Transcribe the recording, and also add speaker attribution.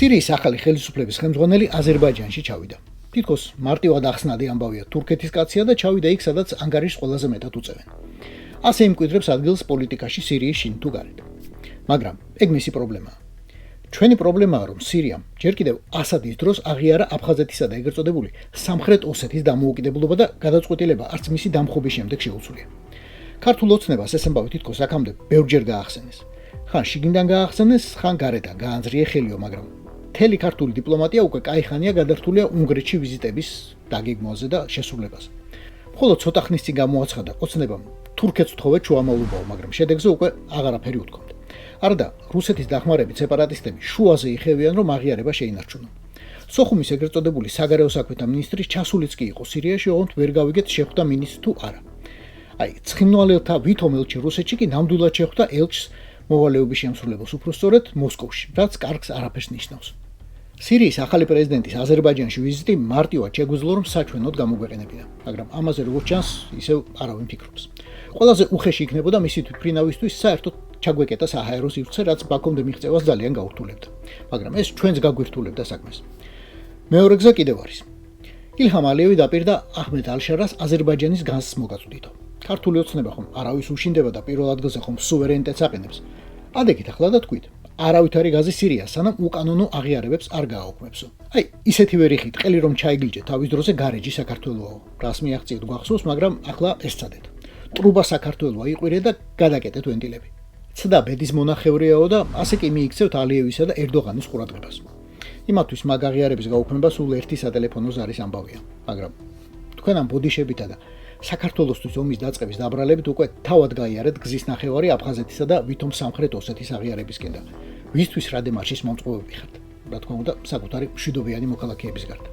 Speaker 1: სირიის ახალი ხელისუფლების ხელმძღვანელი აზერბაიჯანში ჩავიდა. თითქოს მარტივად ახსნადი ამბავია თურქეთის კაცია და ჩავიდა იქ, სადაც ანგარიშს ყველაზე მეტად უწევენ. ასე იმკვიდრებს ადგილს პოლიტიკაში სირიის შინ თუ გარეთ. მაგრამ ეგ მისი პრობლემაა. ჩვენი პრობლემაა, რომ სირიამ ჯერ კიდევ ასადის დროს აღიარა აფხაზეთისა და ეგრეთ წოდებული სამხრეთ ოსეთის დამოუკიდებლობა და გადაწყვეტილება არც მისი დამხობის შემდეგ შეუცვლია. ქართულ ოცნებას ეს ამბავი თითქოს აქამდე ბევრჯერ გაახსენეს. ხან შიგნიდან გაახსენეს, ხან გარედან გაანძრია ხელიო, მაგრამ მთელი ქართული დიპლომატია უკვე კაიხანია გადართულია უნგრეთში ვიზიტების დაგეგმვაზე და შესრულებაზე. მხოლოდ ცოტა ხნის წინ გამოაცხადა ოცნებამ თურქეთს თხოვეთ შუამავლობაო, მაგრამ შედეგზე უკვე აღარაფერი უთქვამთ. არდა რუსეთის დახმარებით სეპარატისტები შუაზე იხევიან, რომ აღიარება შეინარჩუნონ. სოხუმის ეგრეთ წოდებული საგარეო საქმეთა მინისტრის ჩასულიც კი იყო სირიაში, ოღონდ ვერ გავიგეთ შეხვდა მინისტრს თუ არა. აი, ცხინვალელთა ვითომ ელჩი რუსეთში კი ნამდვილად შეხვდა ელჩს მოვალეობის შემსრულებას უფრო სწორედ მოსკოვში, რაც კარგს არაფერს ნიშნავს. სირიის ახალი პრეზიდენტის აზერბაიჯანში ვიზიტი მარტივად შეგვიძლია, რომ საჩვენოდ გამოგვეყენებინა, მაგრამ ამაზე როგორც ჩანს, ისევ არავინ ფიქრობს. ყველაზე უხეში იქნებოდა მისი თვითმფრინავისთვის საერთოდ ჩაგვეკეტა საჰაერო სივრცე, რაც ბაქომდე მიღწევას ძალიან გაურთულებდა, მაგრამ ეს ჩვენს გაგვირთულებდა საქმეს. მეორე გზა კიდევ არის. ილჰამ ალიევი დაპირდა აჰმედ ალ-შარას აზერბაიჯანის განძს მოგაწვდითო. ქართული ოცნება ხომ არავის უშინდება და პირველ ადგილზე ხომ სუვერენიტეტს აყენებს. ადეკით ახლა და თქვით, არავითარი გაზი სირიას, სანამ უკანონო აღიარებებს არ გააუქმებსო. აი, ისეთივე რიხით ყელი რომ ჩაიგლიჯე თავის დროზე გარეჯი საქართველოა. რას მიაღწიეთ გვახსოვს, მაგრამ ახლა ეს წადეთ. ტრუბა საქართველოა იყვირე და გადაკეტეთ ვენტილები. ცდა ბედის მონახევრიაო და ასე კი მიიქცევთ ალიევისა და ერდოღანის ყურადღებას. იმათთვის მაგ აღიარების გაუქმება სულ ერთი სატელეფონო ზარის ამბავია, მაგრამ თქვენ ამ ბოდიშებითა და საქართველოსთვის ომის დაწყების დაბრალებით უკვე თავად გაიარეთ გზის ნახევარი აფხაზეთისა და ვითომ სამხრეთ ოსეთის აღიარებისკენ და ვისთვის რა დემარშის მომწყობები ხართ. რა თქმა უნდა, საკუთარი მშვიდობიანი მოქალაქეების გარდა.